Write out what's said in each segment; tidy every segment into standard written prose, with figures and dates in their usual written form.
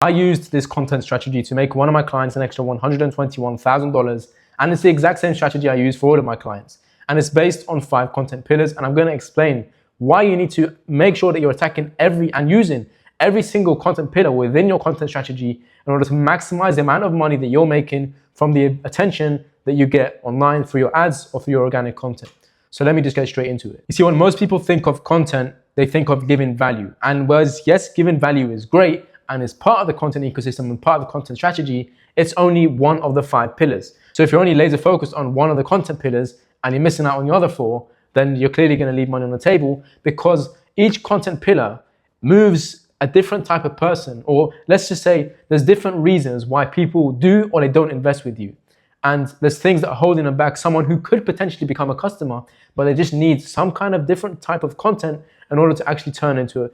I used this content strategy to make one of my clients an extra $121,000, and it's the exact same strategy I use for all of my clients. And it's based on 5 content pillars, and I'm going to explain why you need to make sure that you're attacking and using every single content pillar within your content strategy in order to maximize the amount of money that you're making from the attention that you get online through your ads or through your organic content. So let me just get straight into it. You see, when most people think of content, they think of giving value. And whereas, yes, giving value is great and is part of the content ecosystem and part of the content strategy, it's only one of the 5 pillars. So if you're only laser focused on one of the content pillars and you're missing out on the other 4, then you're clearly going to leave money on the table, because each content pillar moves a different type of person, or let's just say there's different reasons why people do or they don't invest with you. And there's things that are holding them back. Someone who could potentially become a customer, but they just need some kind of different type of content in order to actually turn into,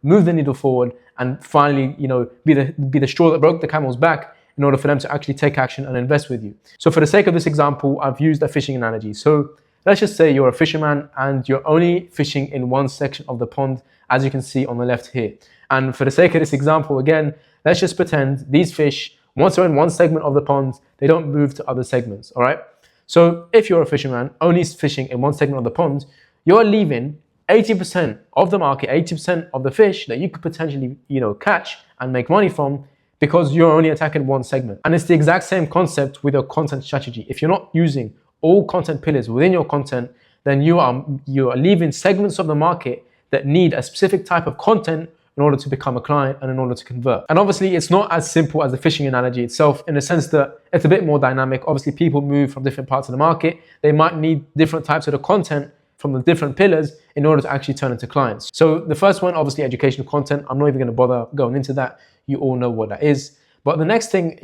move the needle forward and finally, be the straw that broke the camel's back in order for them to actually take action and invest with you. So for the sake of this example, I've used a fishing analogy. So let's just say you're a fisherman and you're only fishing in one section of the pond, as you can see on the left here. And for the sake of this example, again, let's just pretend these fish, once they're in one segment of the pond, they don't move to other segments, all right? So if you're a fisherman only fishing in one segment of the pond, you're leaving 80% of the market, 80% of the fish that you could potentially, catch and make money from, because you're only attacking one segment. And it's the exact same concept with your content strategy. If you're not using all content pillars within your content, then you are leaving segments of the market that need a specific type of content in order to become a client and in order to convert. And obviously it's not as simple as the fishing analogy itself, in the sense that it's a bit more dynamic. Obviously people move from different parts of the market. They might need different types of the content from the different pillars in order to actually turn into clients. So the first one, obviously educational content. I'm not even going to bother going into that. You all know what that is. But the next thing,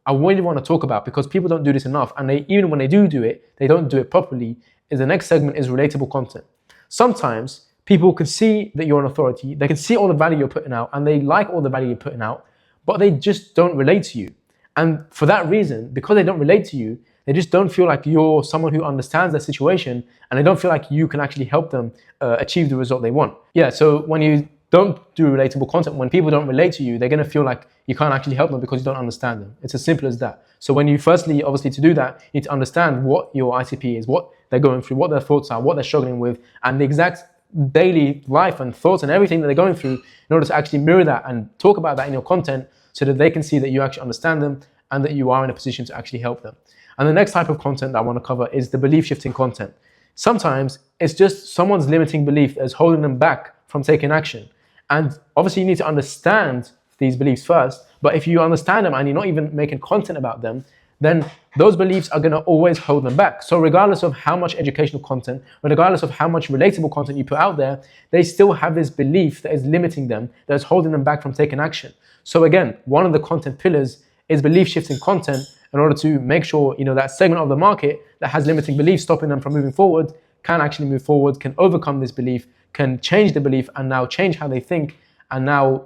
I really want to talk about, because people don't do this enough, and even when they do it, they don't do it properly, is the next segment is relatable content. Sometimes people can see that you're an authority, they can see all the value you're putting out, and they like all the value you're putting out, but they just don't relate to you. And for that reason, because they don't relate to you, they just don't feel like you're someone who understands their situation, and they don't feel like you can actually help them achieve the result they want. Yeah, so when you don't do relatable content, when people don't relate to you, they're going to feel like you can't actually help them because you don't understand them. It's as simple as that. So when you firstly, obviously to do that, you need to understand what your ICP is, what they're going through, what their thoughts are, what they're struggling with, and the exact daily life and thoughts and everything that they're going through, in order to actually mirror that and talk about that in your content, so that they can see that you actually understand them and that you are in a position to actually help them. And the next type of content that I want to cover is the belief shifting content. Sometimes it's just someone's limiting belief that is holding them back from taking action. And obviously you need to understand these beliefs first, but if you understand them and you're not even making content about them, then those beliefs are going to always hold them back. So regardless of how much educational content, regardless of how much relatable content you put out there, they still have this belief that is limiting them, that is holding them back from taking action. So again, one of the content pillars is belief shifting content, in order to make sure, that segment of the market that has limiting beliefs stopping them from moving forward can actually move forward, can overcome this belief, can change the belief, and now change how they think, and now,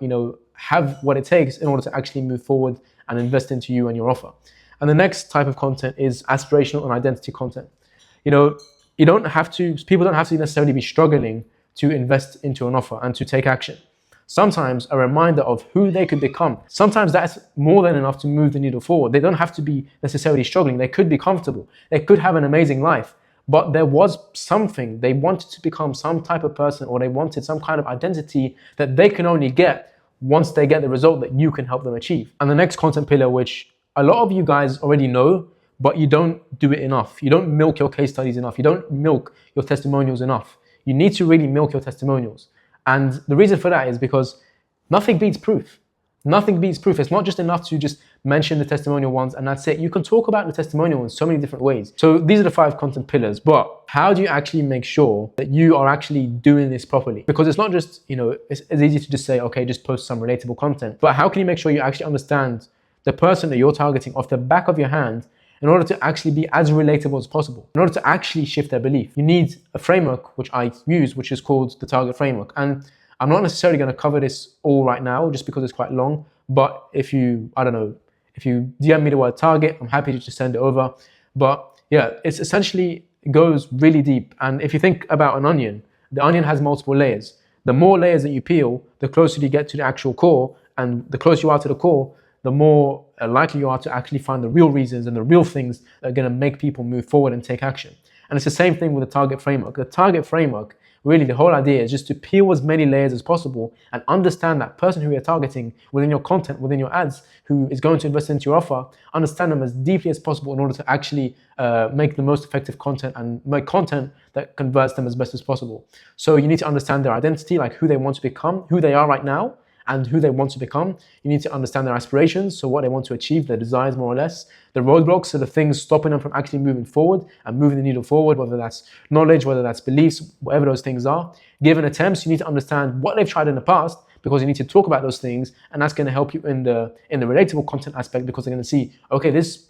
have what it takes in order to actually move forward and invest into you and your offer. And the next type of content is aspirational and identity content. People don't have to necessarily be struggling to invest into an offer and to take action. Sometimes a reminder of who they could become, sometimes that's more than enough to move the needle forward. They don't have to be necessarily struggling. They could be comfortable. They could have an amazing life, but there was something. They wanted to become some type of person, or they wanted some kind of identity that they can only get once they get the result that you can help them achieve. And the next content pillar, which a lot of you guys already know, but you don't do it enough. You don't milk your case studies enough. You don't milk your testimonials enough. You need to really milk your testimonials. And the reason for that is because nothing beats proof. Nothing beats proof. It's not just enough to just mention the testimonial ones and that's it. You can talk about the testimonial in so many different ways. So these are the 5 content pillars, but how do you actually make sure that you are actually doing this properly? Because it's not just, it's easy to just say, okay, just post some relatable content, but how can you make sure you actually understand the person that you're targeting off the back of your hand in order to actually be as relatable as possible, in order to actually shift their belief? You need a framework, which I use, which is called the target framework. And I'm not necessarily going to cover this all right now, just because it's quite long. But if you DM me the word target, I'm happy to just send it over. But yeah, it's essentially, it goes really deep. And if you think about an onion, the onion has multiple layers. The more layers that you peel, the closer you get to the actual core. And the closer you are to the core, the more likely you are to actually find the real reasons and the real things that are going to make people move forward and take action. And it's the same thing with the target framework. The target framework, really the whole idea is just to peel as many layers as possible and understand that person who you're targeting within your content, within your ads, who is going to invest into your offer, understand them as deeply as possible in order to actually make the most effective content and make content that converts them as best as possible. So you need to understand their identity, like who they want to become, who they are right now, and who they want to become. You need to understand their aspirations, so what they want to achieve, their desires more or less. The roadblocks, so the things stopping them from actually moving forward and moving the needle forward, whether that's knowledge, whether that's beliefs, whatever those things are. Given attempts, you need to understand what they've tried in the past, because you need to talk about those things, and that's going to help you in the relatable content aspect, because they're going to see, okay, this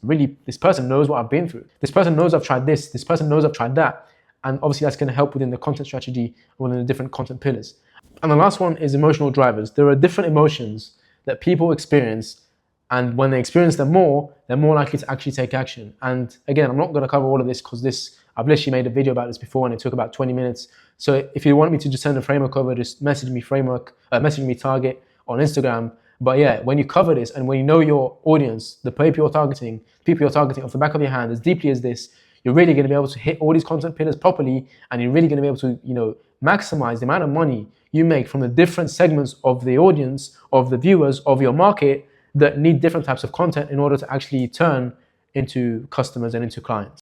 person knows what I've been through. This person knows I've tried this person knows I've tried that. And obviously that's going to help within the content strategy, within the different content pillars. And the last one is emotional drivers. There are different emotions that people experience, and when they experience them more, they're more likely to actually take action. And again, I'm not going to cover all of this because I've literally made a video about this before and it took about 20 minutes. So if you want me to just send a framework over, just message me target on Instagram. But yeah, when you cover this and when you know your audience, the people you're targeting off the back of your hand as deeply as this, you're really going to be able to hit all these content pillars properly, and you're really going to be able to, maximize the amount of money you make from the different segments of the audience, of the viewers, of your market that need different types of content in order to actually turn into customers and into clients.